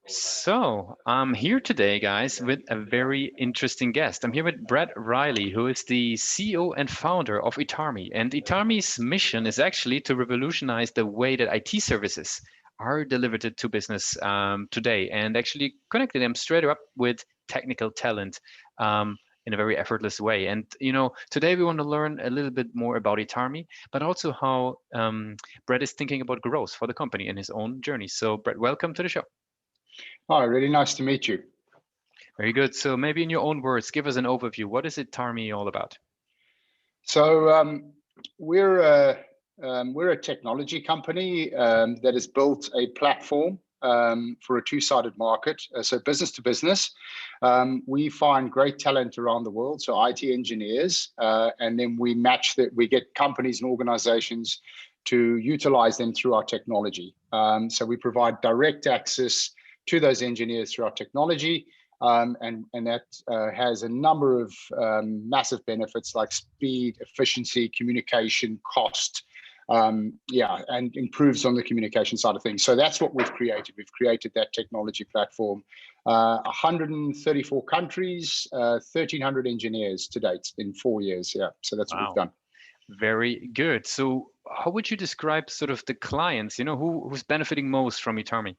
So, I'm here today, guys, with a very interesting guest. I'm here with Brett Riley, who is the CEO and founder of ITARMI. And ITARMI's mission is actually to revolutionize the way that IT services are delivered to business today and actually connecting them straight up with technical talent in a very effortless way. And, today we want to learn a little bit more about ITARMI, but also how Brett is thinking about growth for the company in his own journey. So, Brett, welcome to the show. Hi, really nice to meet you. Very good. So maybe in your own words, give us an overview. What is ITARMI all about? So we're a technology company that has built a platform for a two-sided market. So business to business, we find great talent around the world. So IT engineers, and then we match that. We get companies and organizations to utilize them through our technology. So we provide direct access to those engineers through our technology. And that has a number of massive benefits like speed, efficiency, communication, cost, and improves on the communication side of things. So that's what we've created. We've created that technology platform. 134 countries, 1,300 engineers to date in 4 years. Yeah, so that's what we've done. Very good. So how would you describe sort of the clients, who's benefiting most from ITARMI?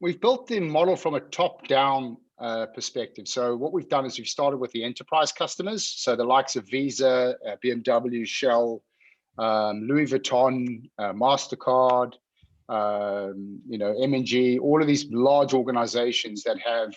We've built the model from a top-down perspective. So what we've done is we've started with the enterprise customers, so the likes of Visa, BMW, Shell, Louis Vuitton, MasterCard, M&G, all of these large organizations that have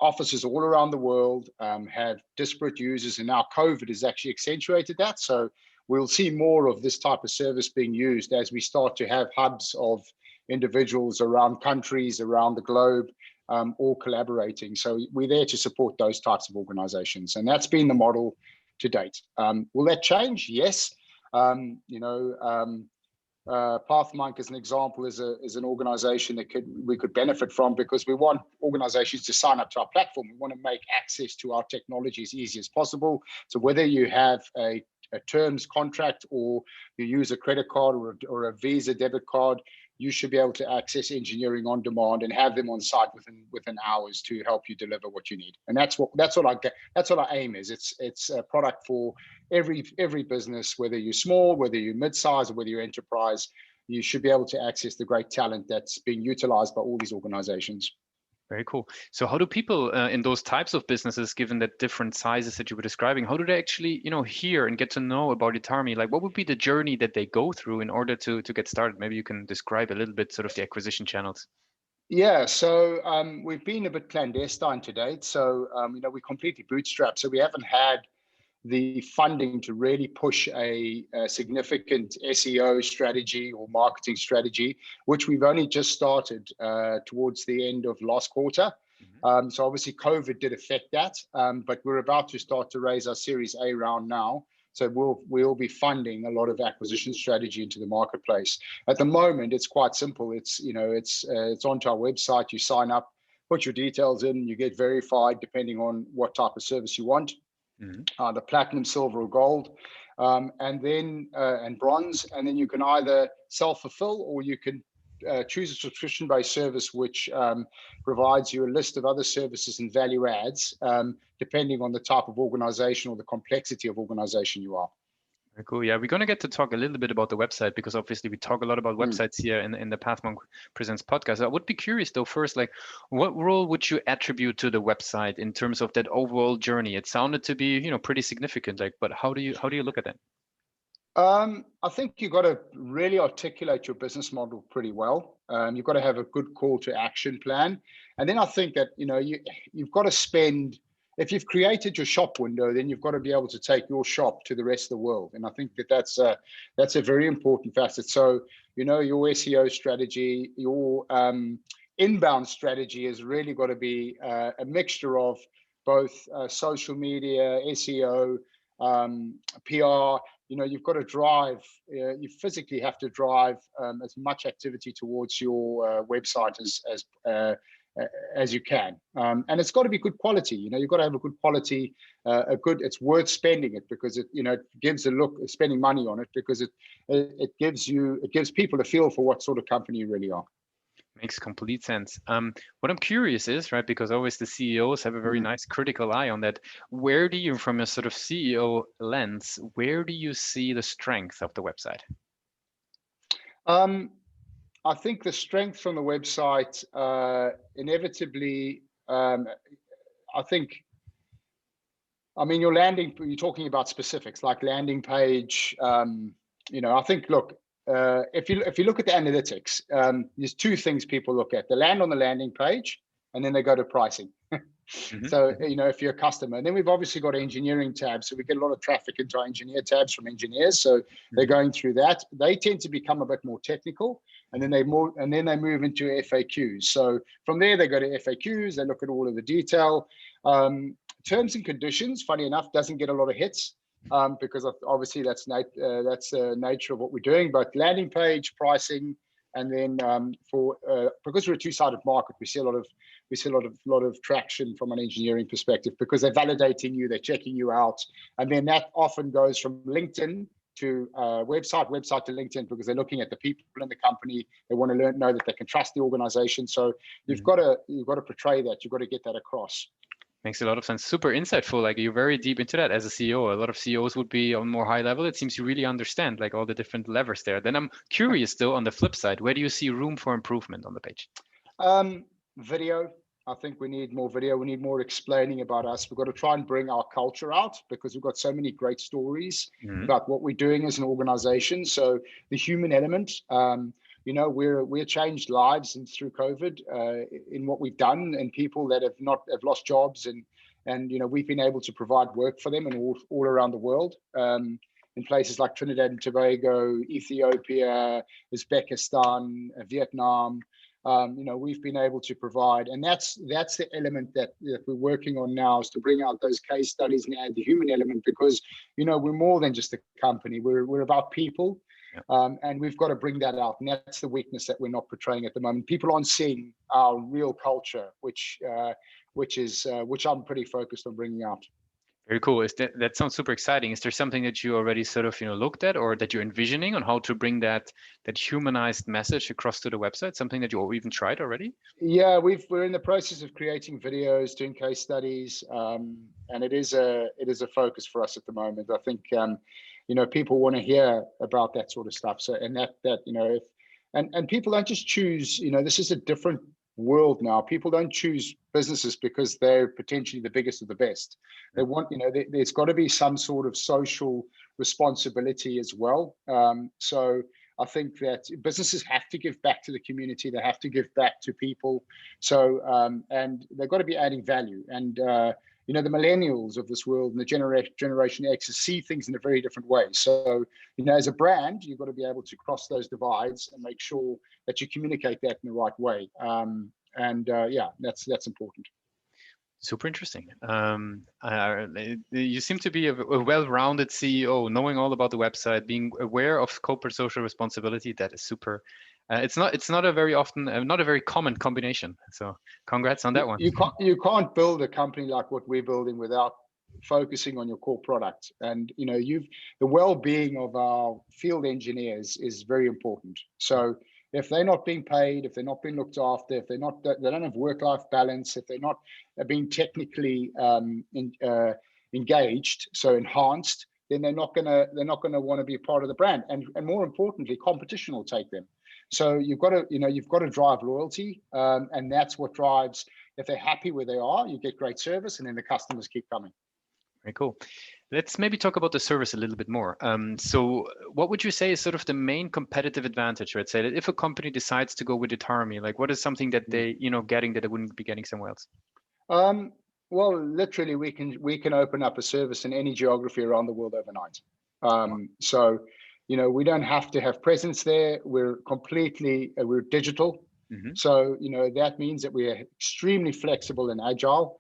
offices all around the world, have disparate users, and now COVID has actually accentuated that. So we'll see more of this type of service being used as we start to have hubs of individuals around countries, around the globe, all collaborating. So we're there to support those types of organizations. And that's been the model to date. Will that change? Yes. Pathmonk, as an example, is an organization that we could benefit from, because we want organizations to sign up to our platform. We want to make access to our technology as easy as possible. So whether you have a terms contract or you use a credit card or a Visa debit card, you should be able to access engineering on demand and have them on site within hours to help you deliver what you need. And that's what our aim is. It's a product for every business, whether you're small, whether you're mid-size, or whether you're enterprise. You should be able to access the great talent that's being utilized by all these organizations. Very cool. So how do people in those types of businesses, given the different sizes that you were describing, how do they actually, hear and get to know about ITARMI? Like, what would be the journey that they go through in order to get started? Maybe you can describe a little bit sort of the acquisition channels. Yeah, so we've been a bit clandestine to date. So, we completely bootstrapped. So we haven't had the funding to really push a significant SEO strategy or marketing strategy, which we've only just started towards the end of last quarter. Mm-hmm. So obviously COVID did affect that, but we're about to start to raise our Series A round now. So we'll be funding a lot of acquisition strategy into the marketplace. At the moment, it's quite simple. It's onto our website. You sign up, put your details in, you get verified depending on what type of service you want. Mm-hmm. The platinum, silver, or gold, and bronze, and then you can either self-fulfill or you can choose a subscription-based service, which provides you a list of other services and value adds, depending on the type of organization or the complexity of organization you are. Very cool. Yeah, we're going to get to talk a little bit about the website, because obviously we talk a lot about websites here in the Pathmonk Presents podcast. I would be curious though, first, like, what role would you attribute to the website in terms of that overall journey? It sounded to be, pretty significant, but how do you look at that? I think you've got to really articulate your business model pretty well. You've got to have a good call to action plan. And then I think that, you've got to spend, if you've created your shop window, then you've got to be able to take your shop to the rest of the world. And I think that that's a very important facet. So, your SEO strategy, your inbound strategy has really got to be a mixture of both social media, SEO, PR. You've got to drive, you physically have to drive as much activity towards your website as you can. And it's got to be good quality. You've got to have a good quality, it's worth spending it, because it gives a look, spending money on it, because it gives people a feel for what sort of company you really are. Makes complete sense. What I'm curious is, right, because always the CEOs have a very Mm. nice critical eye on that. Where do you, from a sort of CEO lens, where do you see the strength of the website? Um, I think the strength from the website, inevitably, I think, I mean, you're talking about specifics like landing page. I think, look, if you look at the analytics, there's two things people look at: they land on the landing page, and then they go to pricing. Hmm. So, if you're a customer, and then we've obviously got engineering tabs. So we get a lot of traffic into our engineer tabs from engineers. So they're Hmm. going through that. They tend to become a bit more technical, and then they move into FAQs. So from there, they go to FAQs. They look at all of the detail. Um, Terms and conditions, funny enough, doesn't get a lot of hits, because obviously that's nature of what we're doing. But landing page, pricing, and then because we're a two-sided market, we see a lot of traction from an engineering perspective, because they're validating you, they're checking you out, and then that often goes from LinkedIn to website to LinkedIn, because they're looking at the people in the company. They want to know that they can trust the organization. So you've Hmm. got to portray that. You've got to get that across. Makes a lot of sense. Super insightful. Like you're very deep into that as a CEO. A lot of CEOs would be on more high level. It seems you really understand like all the different levers there. Then I'm curious still on the flip side, where do you see room for improvement on the page? Um, Video. I think we need more video. We need more explaining about us. We've got to try and bring our culture out, because we've got so many great stories Hmm. about what we're doing as an organization. So the human element, we're changed lives and through COVID, in what we've done, and people that have lost jobs, and we've been able to provide work for them, and all around the world. In places like Trinidad and Tobago, Ethiopia, Uzbekistan, Vietnam, we've been able to provide, and that's the element that we're working on now, is to bring out those case studies and add the human element, because we're more than just a company. We're about people, Yeah. and we've got to bring that out, and that's the weakness that we're not portraying at the moment. People aren't seeing our real culture, which I'm pretty focused on bringing out. Very cool. That sounds super exciting. Is there something that you already sort of, looked at or that you're envisioning on how to bring that humanized message across to the website? Something that you even tried already? Yeah, we're in the process of creating videos, doing case studies, and it is a focus for us at the moment. I think people want to hear about that sort of stuff. So, and that if and people don't just choose. This is a different world now. People don't choose businesses because they're potentially the biggest or the best. They want, there's got to be some sort of social responsibility as well. So I think that businesses have to give back to the community. They have to give back to people. So, and they've got to be adding value. And, the millennials of this world and the Generation X see things in a very different way. So, as a brand, you've got to be able to cross those divides and make sure that you communicate that in the right way. Yeah, that's important. Super interesting. You seem to be a well-rounded CEO, knowing all about the website, being aware of corporate social responsibility. That is super. It's not a very often, not a very common combination. So, congrats on You, that one. you can't you can't build a company like what we're building without focusing on your core product. And the well-being of our field engineers is very important. So if they're not being paid, if they're not being looked after, if they don't have work-life balance, if they're not being technically engaged, so enhanced, then they're not gonna want to be a part of the brand. And more importantly, competition will take them. So you've got to drive loyalty, and that's what drives. If they're happy where they are, you get great service, and then the customers keep coming. Very cool. Let's maybe talk about the service a little bit more. So, what would you say is sort of the main competitive advantage? Let's say that if a company decides to go with ITARMI, like what is something that they, getting that they wouldn't be getting somewhere else? Um, well, literally, we can open up a service in any geography around the world overnight. So, we don't have to have presence there. We're digital. Hmm. So, that means that we are extremely flexible and agile.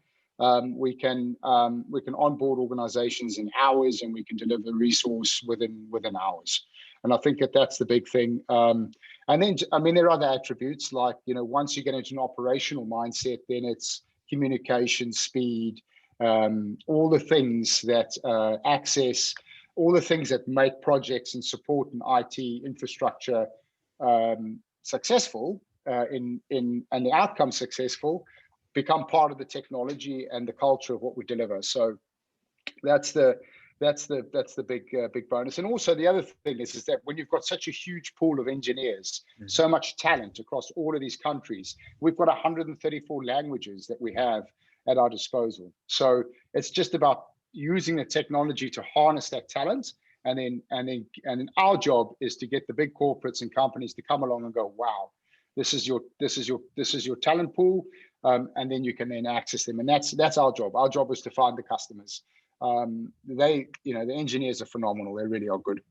We can onboard organizations in hours, and we can deliver resource within hours. And I think that's the big thing. And then, I mean, there are other attributes like, once you get into an operational mindset, then it's communication, speed, all the things that access, all the things that make projects and support and IT infrastructure successful. and the outcome successful, become part of the technology and the culture of what we deliver. So that's the big bonus. And also the other thing is that when you've got such a huge pool of engineers, so much talent across all of these countries, we've got 134 languages that we have at our disposal. So it's just about using the technology to harness that talent. And then our job is to get the big corporates and companies to come along and go, wow, this is your talent pool, and then you can then access them. And that's our job. Our job is to find the customers. The engineers are phenomenal. They really are good.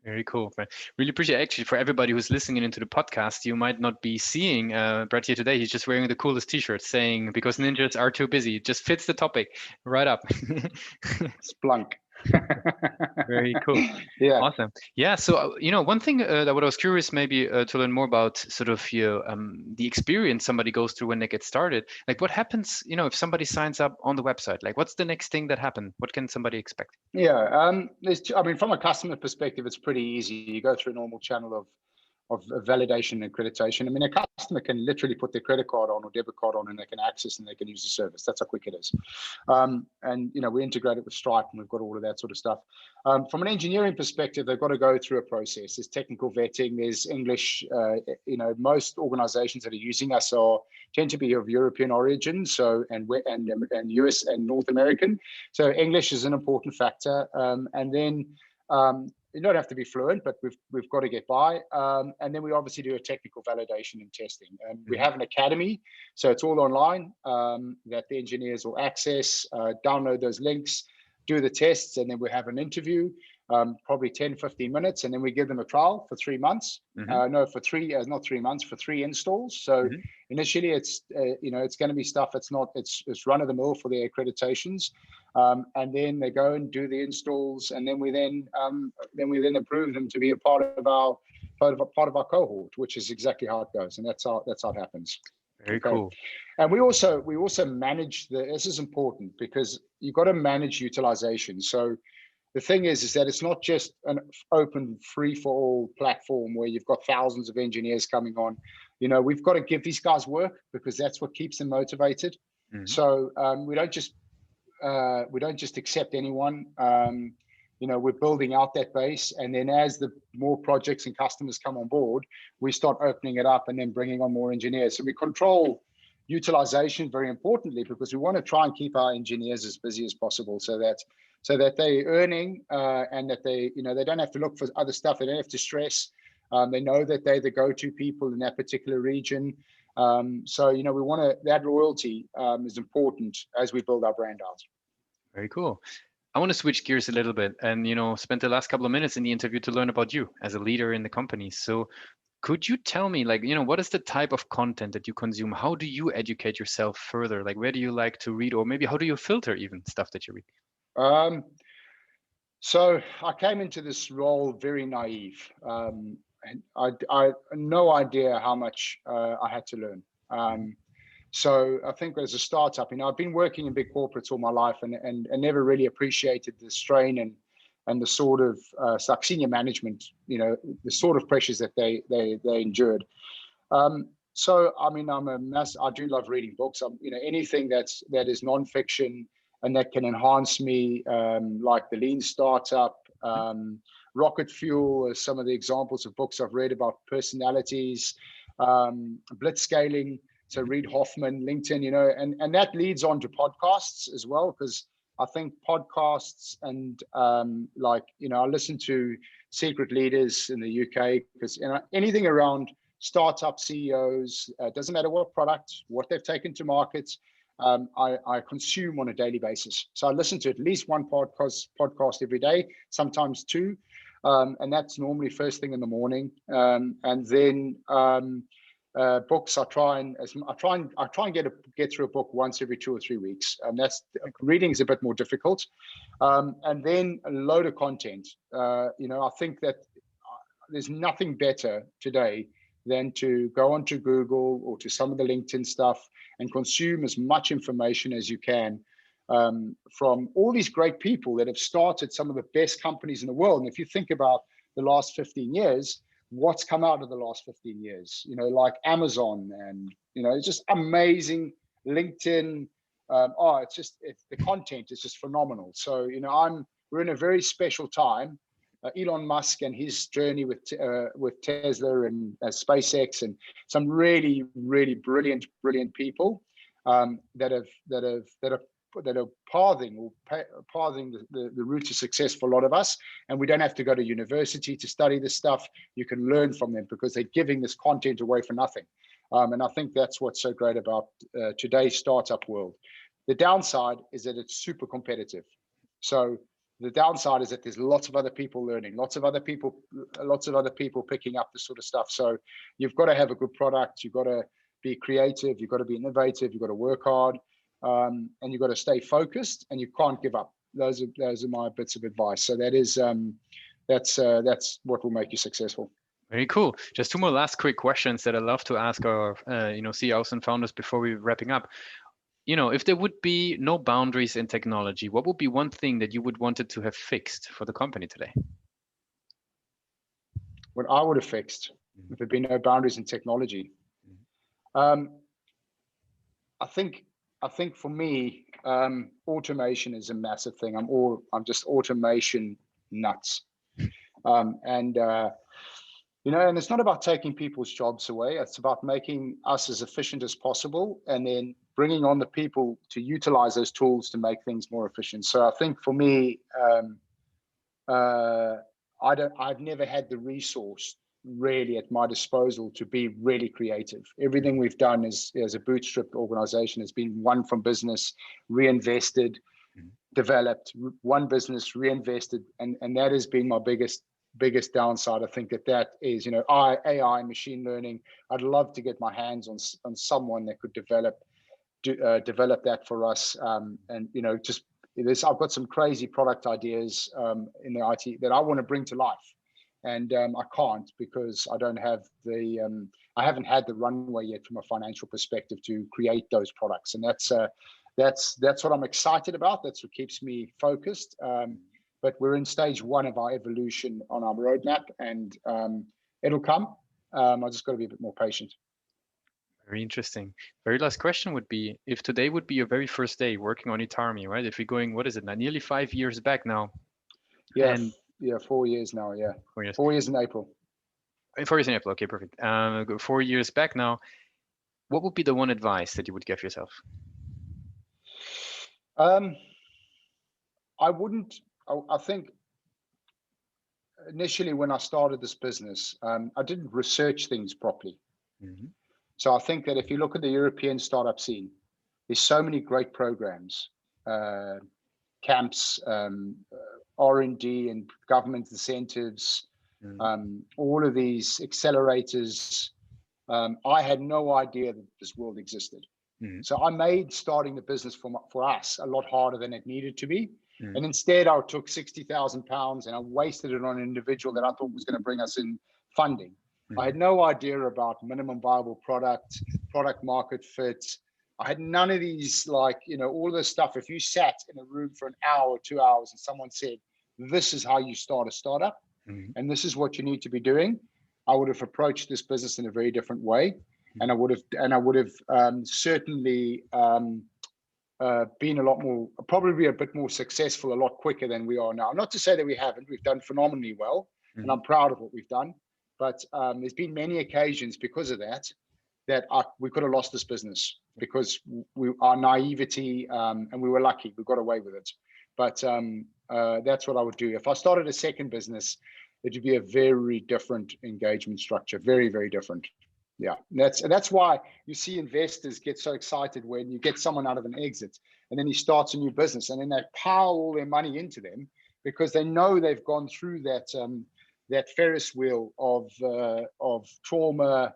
Very cool. Really appreciate, actually, for everybody who's listening into the podcast, you might not be seeing Brett here today. He's just wearing the coolest t-shirt saying, because ninjas are too busy. It just fits the topic right up. Splunk. Very cool. Yeah. Awesome. Yeah. So, one thing that what I was curious maybe to learn more about sort of the experience somebody goes through when they get started. Like what happens, if somebody signs up on the website, like what's the next thing that happens? What can somebody expect? Yeah. From a customer perspective, it's pretty easy. You go through a normal channel of validation and accreditation. I mean, a customer can literally put their credit card on or debit card on, and they can access and they can use the service. That's how quick it is. And we integrate it with Stripe, and we've got all of that sort of stuff. From an engineering perspective, they've got to go through a process. There's technical vetting. There's English. Most organizations that are using us tend to be of European origin, and US and North American. So English is an important factor. And then you don't have to be fluent, but we've got to get by. And then we obviously do a technical validation and testing. We have an academy, so it's all online that the engineers will access, download those links, do the tests, and then we have an interview, probably 10, 15 minutes, and then we give them a trial for 3 months. Not 3 months, for 3 installs. So initially it's going to be stuff it's run of the mill for the accreditations. And then they go and do the installs, and then we approve them to be a part of our cohort, which is exactly how it goes, and that's how it happens. Very cool. And we also manage this is important because you've got to manage utilization. So the thing is that it's not just an open free for all platform where you've got thousands of engineers coming on. We've got to give these guys work because that's what keeps them motivated. So we don't just accept anyone. We're building out that base, and then as the more projects and customers come on board, we start opening it up and then bringing on more engineers. So we control utilization very importantly because we want to try and keep our engineers as busy as possible, so that they're earning and that they don't have to look for other stuff. They don't have to stress. They know that they're the go-to people in that particular region. So we want that loyalty is important as we build our brand out. Very cool. I want to switch gears a little bit and, spend the last couple of minutes in the interview to learn about you as a leader in the company. So could you tell me, what is the type of content that you consume? How do you educate yourself further? Like, where do you like to read, or maybe how do you filter even stuff that you read? So I came into this role very naive. And I had no idea how much I had to learn. So I think as a startup, I've been working in big corporates all my life and never really appreciated the strain and the sort of senior management, the sort of pressures that they endured. So I do love reading books. Anything that is nonfiction and that can enhance me, like the Lean Startup, Rocket Fuel, some of the examples of books I've read about personalities, blitzscaling. So Reid Hoffman, LinkedIn, and that leads on to podcasts as well, because I think podcasts and I listen to Secret Leaders in the UK, because anything around startup CEOs, doesn't matter what product, what they've taken to market, I consume on a daily basis. So I listen to at least one podcast every day, sometimes 2, and that's normally first thing in the morning, and then. Books. I try and get through a book once every 2 or 3 weeks, and that's reading is a bit more difficult. And then a load of content. I think that there's nothing better today than to go onto Google or to some of the LinkedIn stuff and consume as much information as you can from all these great people that have started some of the best companies in the world. And if you think about the last 15 years. what's come out of the last 15 years, like Amazon and, it's just amazing. LinkedIn. The content is just phenomenal. So, we're in a very special time. Elon Musk and his journey with Tesla and SpaceX, and some really, really brilliant people that are pathing the route to success for a lot of us. And we don't have to go to university to study this stuff. You can learn from them because they're giving this content away for nothing. And I think that's what's so great about today's startup world. The downside is that it's super competitive. So the downside is that there's lots of other people learning, lots of other people picking up this sort of stuff. So you've got to have a good product. You've got to be creative. You've got to be innovative. You've got to work hard, and you've got to stay focused. And you can't give up. Those are my bits of advice. So that's what will make you successful. Very cool. Just two more last quick questions that I love to ask our CEOs and founders before we're wrapping up. If there would be no boundaries in technology, what would be one thing that you would wanted to have fixed for the company today? What I would have fixed if there'd been no boundaries in technology. I think for me, automation is a massive thing. I'm just automation nuts. And it's not about taking people's jobs away. It's about making us as efficient as possible, and then bringing on the people to utilize those tools to make things more efficient. So I think for me, I've never had the resource really at my disposal to be really creative. Everything we've done as a bootstrap organization has been won from business, reinvested, developed, one business, reinvested, and that has been my biggest downside. I think that is, AI, machine learning. I'd love to get my hands on someone that could develop that for us. I've got some crazy product ideas in the IT that I want to bring to life, and I can't because I don't have I haven't had the runway yet from a financial perspective to create those products, and that's what I'm excited about. That's what keeps me focused. But we're in stage one of our evolution on our roadmap, and it'll come. I just got to be a bit more patient. Very interesting. Very last question would be, if today would be your very first day working on ITARMI, right? If you're going, what is it now, nearly 5 years back now? Yeah, 4 years now, yeah. 4 years. 4 years in April. 4 years in April, okay, perfect. 4 years back now, what would be the one advice that you would give yourself? I think initially when I started this business, I didn't research things properly. Mm-hmm. So I think that if you look at the European startup scene, there's so many great programs, camps, R&D and government incentives, all of these accelerators. I had no idea that this world existed. Mm-hmm. So I made starting the business for us a lot harder than it needed to be. Mm. And instead, I took £60,000 and I wasted it on an individual that I thought was going to bring us in funding. Mm. I had no idea about minimum viable product market fit. I had none of these, all this stuff. If you sat in a room for an hour or 2 hours and someone said, this is how you start a startup, and this is what you need to be doing, I would have approached this business in a very different way. And I would have certainly been a lot more, probably a bit more successful, a lot quicker than we are now. Not to say that we haven't. We've done phenomenally well, and I'm proud of what we've done. But there's been many occasions because of that we could have lost this business because our naivety, and we were lucky. We got away with it. But that's what I would do. If I started a second business, it would be a very different engagement structure, very, very different. Yeah, that's why you see investors get so excited when you get someone out of an exit and then he starts a new business and then they pile all their money into them because they know they've gone through that Ferris wheel of trauma.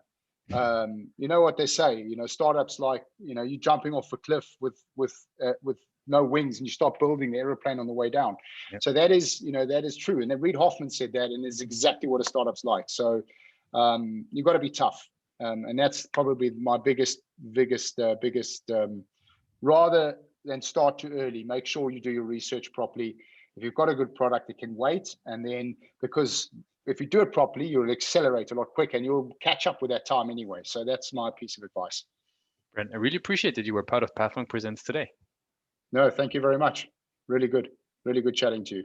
You know what they say, startups like, you're jumping off a cliff with no wings and you start building the airplane on the way down. Yep. So that is true. And then Reid Hoffman said that, and it's exactly what a startup's like. So you've got to be tough. And that's probably my biggest, rather than start too early, make sure you do your research properly. If you've got a good product, it can wait. And then because if you do it properly, you'll accelerate a lot quicker and you'll catch up with that time anyway. So that's my piece of advice. Brent, I really appreciate that you were part of Pathfunk Presents today. No, thank you very much. Really good chatting to you.